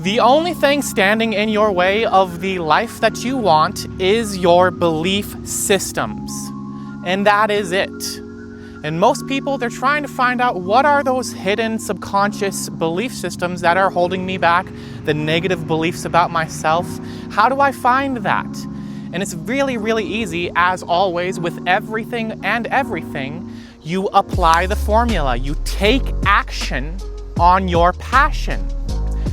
The only thing standing in your way of the life that you want is your belief systems. And that is it. And most people, they're trying to find out what are those hidden subconscious belief systems that are holding me back, the negative beliefs about myself. How do I find that? And it's really, really easy, as always, with everything and everything. You apply the formula. You take action on your passion.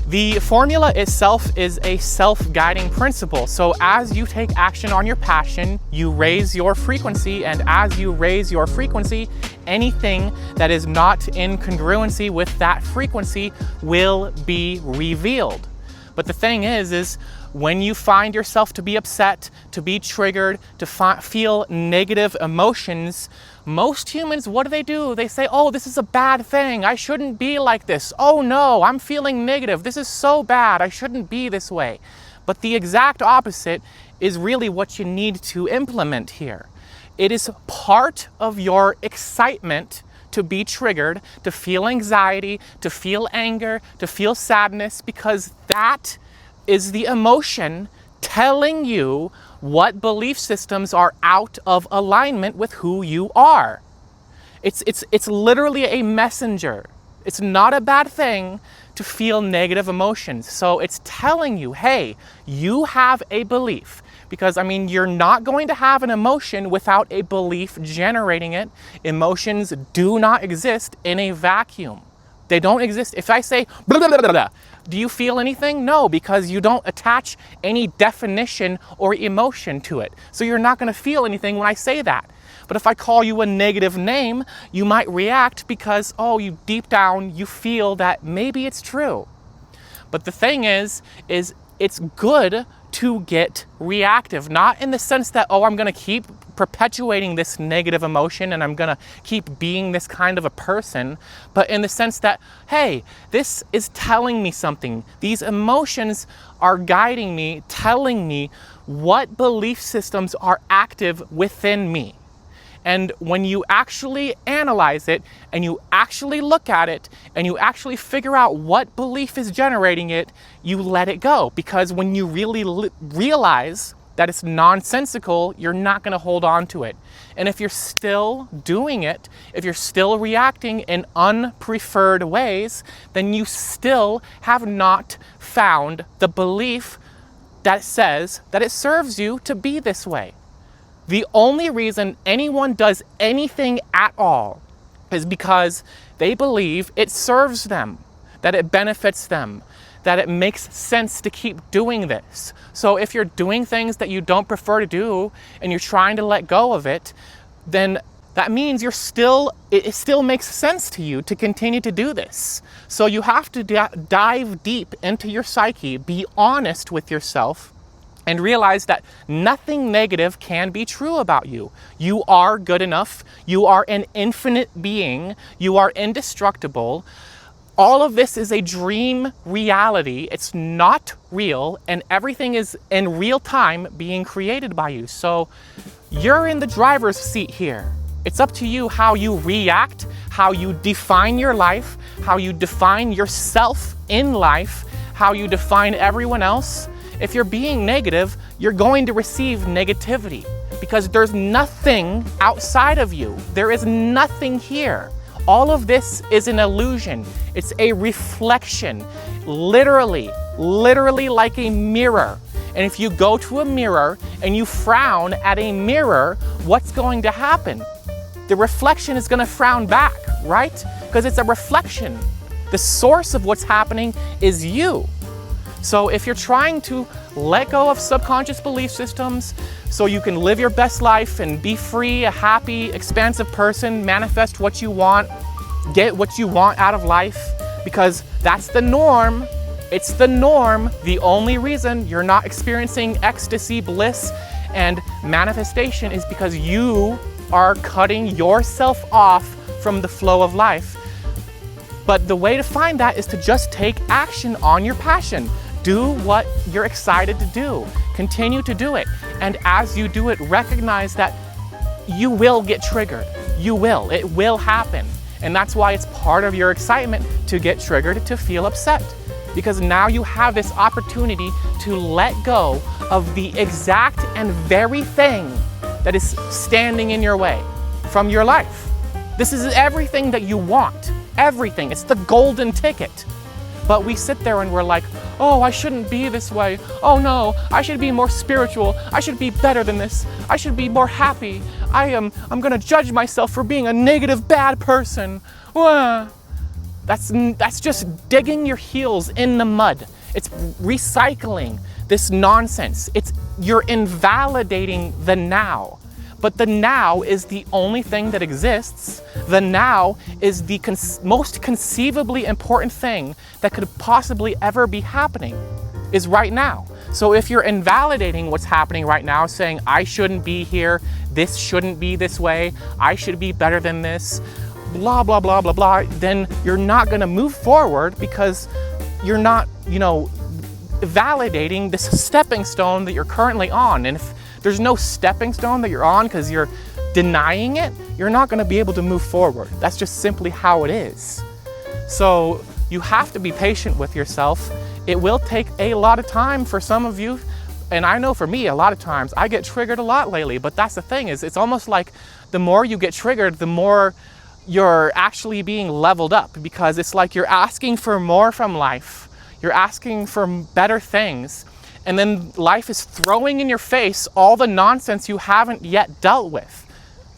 The formula itself is a self-guiding principle. So as you take action on your passion, you raise your frequency, and as you raise your frequency, anything that is not in congruency with that frequency will be revealed. But the thing is when you find yourself to be upset, to be triggered, to feel negative emotions, most humans, what do? They say, oh, this is a bad thing. I shouldn't be like this. Oh no, I'm feeling negative. This is so bad. I shouldn't be this way. But the exact opposite is really what you need to implement here. It is part of your excitement to be triggered, to feel anxiety, to feel anger, to feel sadness, because that is the emotion telling you what belief systems are out of alignment with who you are. It's literally a messenger. It's not a bad thing to feel negative emotions. So it's telling you, hey, you have a belief. Because, you're not going to have an emotion without a belief generating it. Emotions do not exist in a vacuum. They don't exist. If I say, blah, blah, blah, blah, do you feel anything? No, because you don't attach any definition or emotion to it. So you're not going to feel anything when I say that. But if I call you a negative name, you might react because, you deep down, you feel that maybe it's true. But the thing is it's good to get reactive, not in the sense that, I'm going to keep perpetuating this negative emotion and I'm going to keep being this kind of a person, but in the sense that, hey, this is telling me something. These emotions are guiding me, telling me what belief systems are active within me. And when you actually analyze it and you actually look at it and you actually figure out what belief is generating it, you let it go. Because when you really realize that it's nonsensical, you're not going to hold on to it. And if you're still doing it, if you're still reacting in unpreferred ways, then you still have not found the belief that says that it serves you to be this way. The only reason anyone does anything at all is because they believe it serves them, that it benefits them, that it makes sense to keep doing this. So if you're doing things that you don't prefer to do and you're trying to let go of it, then that means it still makes sense to you to continue to do this. So you have to dive deep into your psyche, be honest with yourself, and realize that nothing negative can be true about you. You are good enough. You are an infinite being. You are indestructible. All of this is a dream reality. It's not real, and everything is in real time being created by you. So you're in the driver's seat here. It's up to you how you react, how you define your life, how you define yourself in life, how you define everyone else. If you're being negative, you're going to receive negativity because there's nothing outside of you. There is nothing here. All of this is an illusion. It's a reflection, literally like a mirror. And if you go to a mirror and you frown at a mirror, what's going to happen? The reflection is going to frown back, right? Because it's a reflection. The source of what's happening is you. So if you're trying to let go of subconscious belief systems so you can live your best life and be free, a happy, expansive person, manifest what you want, get what you want out of life, because that's the norm. It's the norm. The only reason you're not experiencing ecstasy, bliss, and manifestation is because you are cutting yourself off from the flow of life. But the way to find that is to just take action on your passion. Do what you're excited to do. Continue to do it. And as you do it, recognize that you will get triggered. You will. It will happen. And that's why it's part of your excitement to get triggered, to feel upset. because now you have this opportunity to let go of the exact and very thing that is standing in your way from your life. This is everything that you want, everything. It's the golden ticket. But we sit there and we're like, oh, I shouldn't be this way. Oh no, I should be more spiritual. I should be better than this. I should be more happy. I'm gonna judge myself for being a negative, bad person. That's just digging your heels in the mud. It's recycling this nonsense. You're invalidating the now. But the now is the only thing that exists. The now is the most conceivably important thing that could possibly ever be happening, is right now. So if you're invalidating what's happening right now, saying, I shouldn't be here, this shouldn't be this way, I should be better than this, blah, blah, blah, blah, blah, then you're not gonna move forward because you're not, validating this stepping stone that you're currently on. And if there's no stepping stone that you're on because you're denying it, you're not going to be able to move forward. That's just simply how it is. So you have to be patient with yourself. It will take a lot of time for some of you. And I know for me, a lot of times I get triggered a lot lately, but that's the thing is it's almost like the more you get triggered, the more you're actually being leveled up, because it's like you're asking for more from life. You're asking for better things. And then life is throwing in your face all the nonsense you haven't yet dealt with.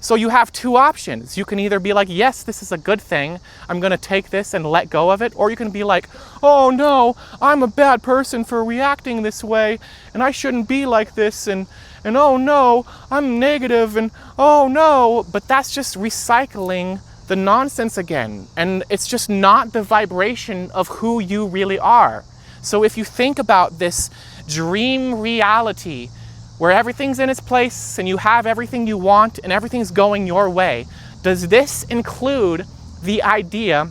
So you have two options. You can either be like, yes, this is a good thing. I'm going to take this and let go of it. Or you can be like, oh no, I'm a bad person for reacting this way. And I shouldn't be like this. And oh no, I'm negative. And oh no. But that's just recycling the nonsense again. And it's just not the vibration of who you really are. So if you think about this dream reality where everything's in its place and you have everything you want and everything's going your way, does this include the idea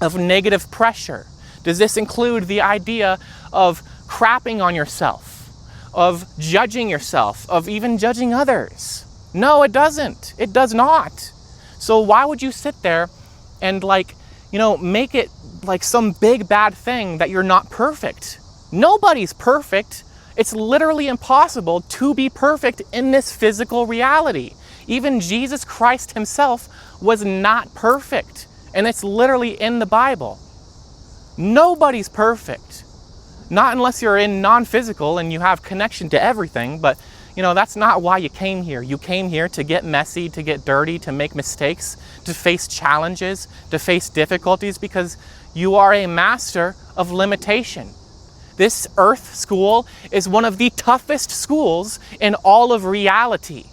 of negative pressure? Does this include the idea of crapping on yourself, of judging yourself, of even judging others? No, it doesn't. It does not. So why would you sit there and make it like some big bad thing that you're not perfect? Nobody's perfect. It's literally impossible to be perfect in this physical reality. Even Jesus Christ himself was not perfect. And it's literally in the Bible. Nobody's perfect. Not unless you're in non-physical and you have connection to everything, but that's not why you came here. You came here to get messy, to get dirty, to make mistakes, to face challenges, to face difficulties, because you are a master of limitation. This Earth school is one of the toughest schools in all of reality.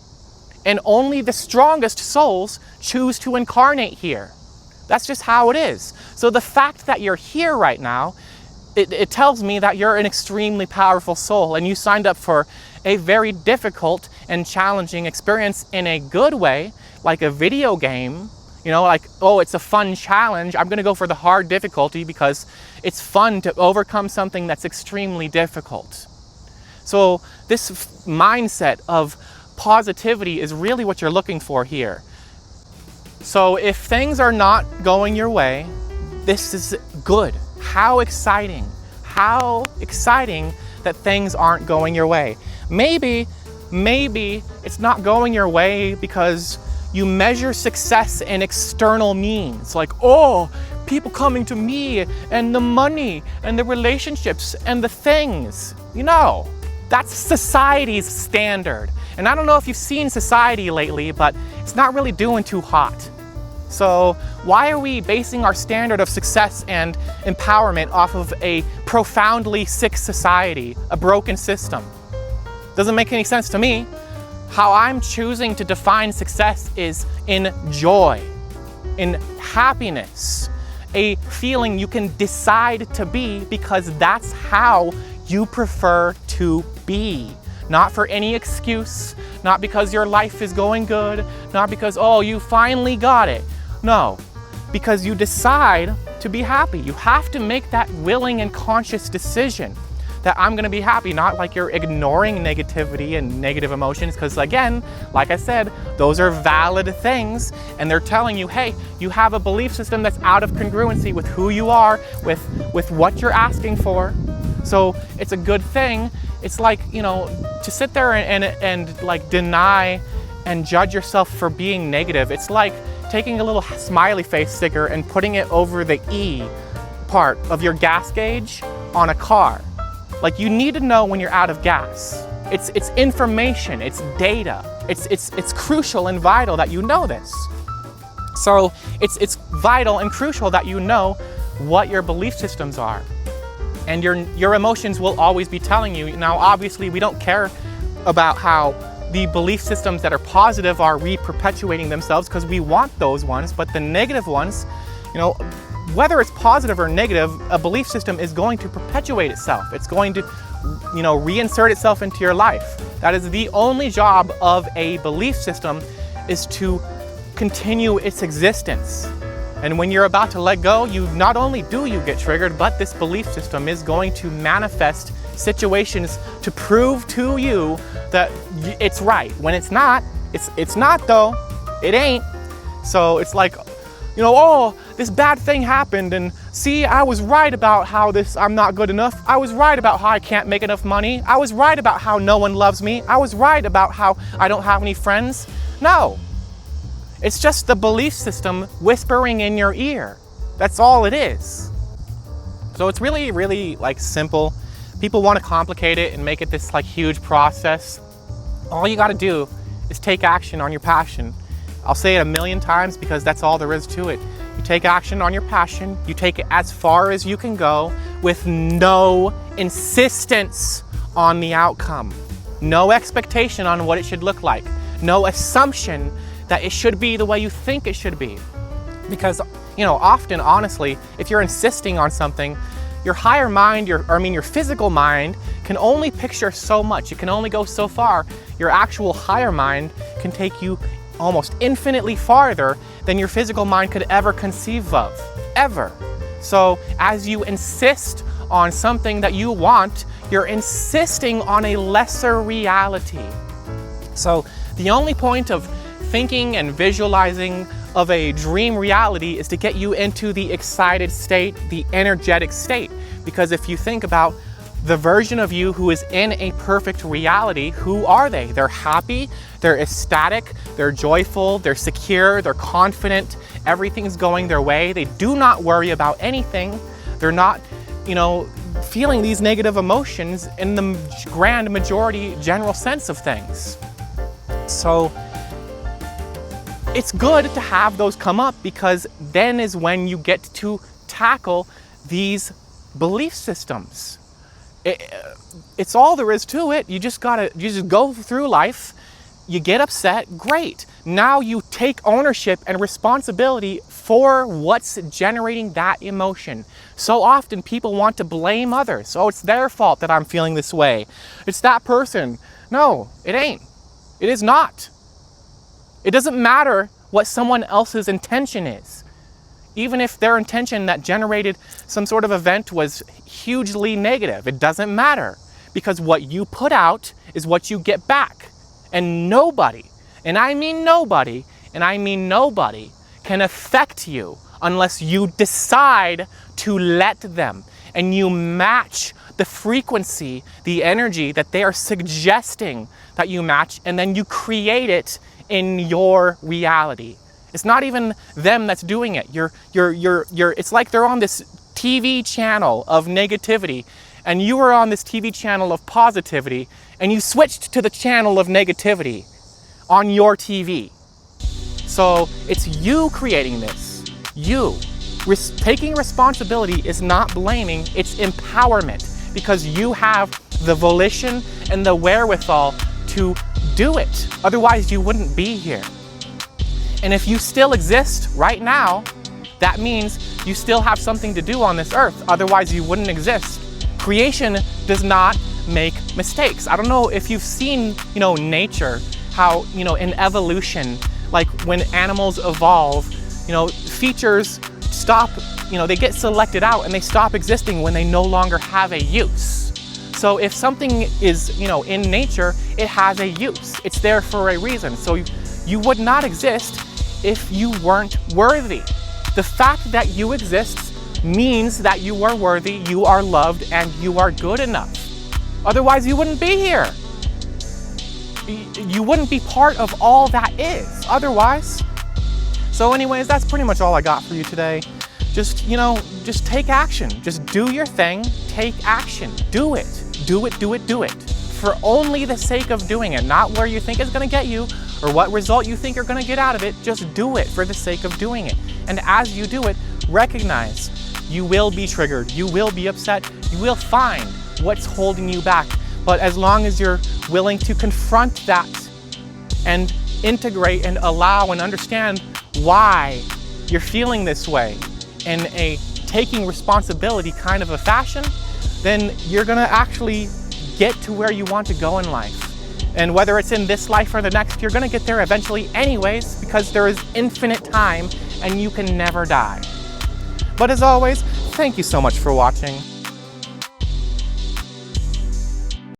And only the strongest souls choose to incarnate here. That's just how it is. So the fact that you're here right now, it tells me that you're an extremely powerful soul and you signed up for a very difficult and challenging experience in a good way, like a video game. It's a fun challenge. I'm gonna go for the hard difficulty because it's fun to overcome something that's extremely difficult. So this mindset of positivity is really what you're looking for here. So if things are not going your way, this is good. How exciting that things aren't going your way. Maybe it's not going your way because you measure success in external means, like, oh, people coming to me and the money and the relationships and the things. That's society's standard. And I don't know if you've seen society lately, but it's not really doing too hot. So why are we basing our standard of success and empowerment off of a profoundly sick society, a broken system? Doesn't make any sense to me. How I'm choosing to define success is in joy, in happiness, a feeling you can decide to be because that's how you prefer to be. Not for any excuse, not because your life is going good, not because, oh, you finally got it. No, because you decide to be happy. You have to make that willing and conscious decision that I'm gonna be happy, not like you're ignoring negativity and negative emotions, because again, like I said, those are valid things, and they're telling you, hey, you have a belief system that's out of congruency with who you are, with what you're asking for. So it's a good thing. It's like, you know, to sit there and like deny and judge yourself for being negative. It's like taking a little smiley face sticker and putting it over the E part of your gas gauge on a car. Like, you need to know when you're out of gas. It's information, it's data. It's crucial and vital that you know this. So it's vital and crucial that you know what your belief systems are. And your emotions will always be telling you. Now, obviously, we don't care about how the belief systems that are positive are re-perpetuating themselves, because we want those ones, but the negative ones, you know, whether it's positive or negative, a belief system is going to perpetuate itself. It's going to, you know, reinsert itself into your life. That is the only job of a belief system, is to continue its existence. And when you're about to let go, you not only do you get triggered, but this belief system is going to manifest situations to prove to you that it's right. When it's not, it's not though. It ain't. So it's like, you know, oh, this bad thing happened, and see, I was right about how I'm not good enough. I was right about how I can't make enough money. I was right about how no one loves me. I was right about how I don't have any friends. No. It's just the belief system whispering in your ear. That's all it is. So it's really, really like simple. People want to complicate it and make it this like huge process. All you got to do is take action on your passion. I'll say it a million times because that's all there is to it. You take action on your passion. You take it as far as you can go with no insistence on the outcome. No expectation on what it should look like. No assumption that it should be the way you think it should be. Because, you know, often, honestly, if you're insisting on something, your higher mind, your physical mind can only picture so much. It can only go so far. Your actual higher mind can take you almost infinitely farther than your physical mind could ever conceive of, ever. So as you insist on something that you want, you're insisting on a lesser reality. So the only point of thinking and visualizing of a dream reality is to get you into the excited state, the energetic state. Because if you think about the version of you who is in a perfect reality, who are they? They're happy, they're ecstatic, they're joyful, they're secure, they're confident, everything's going their way. They do not worry about anything. They're not, you know, feeling these negative emotions in the grand majority, general sense of things. So it's good to have those come up, because then is when you get to tackle these belief systems. It's all there is to it. You just go through life, you get upset, great. Now you take ownership and responsibility for what's generating that emotion. So often people want to blame others. Oh, it's their fault that I'm feeling this way. It's that person. No, it ain't. It is not. It doesn't matter what someone else's intention is. Even if their intention that generated some sort of event was hugely negative, it doesn't matter, because what you put out is what you get back. And nobody, and I mean nobody, can affect you unless you decide to let them, and you match the frequency, the energy that they are suggesting that you match, and then you create it in your reality. It's not even them that's doing it. It's like they're on this TV channel of negativity, and you were on this TV channel of positivity, and you switched to the channel of negativity on your TV. So it's you creating this. You. Taking responsibility is not blaming, it's empowerment, because you have the volition and the wherewithal to do it. Otherwise, you wouldn't be here. And if you still exist right now, that means you still have something to do on this earth. Otherwise, you wouldn't exist. Creation does not make mistakes. I don't know if you've seen, nature, how, in evolution, like when animals evolve, features stop, they get selected out and they stop existing when they no longer have a use. So if something is, in nature, it has a use. It's there for a reason. So you would not exist if you weren't worthy. The fact that you exist means that you are worthy, you are loved, and you are good enough. Otherwise, you wouldn't be here. You wouldn't be part of all that is otherwise. So anyways, that's pretty much all I got for you today. Just take action. Just do your thing, take action. Do it. Do it, do it, do it. For only the sake of doing it, not where you think it's gonna get you or what result you think you're gonna get out of it. Just do it for the sake of doing it. And as you do it, recognize you will be triggered, you will be upset, you will find what's holding you back. But as long as you're willing to confront that and integrate and allow and understand why you're feeling this way in a taking responsibility kind of a fashion, then you're gonna actually get to where you want to go in life. And whether it's in this life or the next, you're gonna get there eventually anyways, because there is infinite time and you can never die. But as always, thank you so much for watching.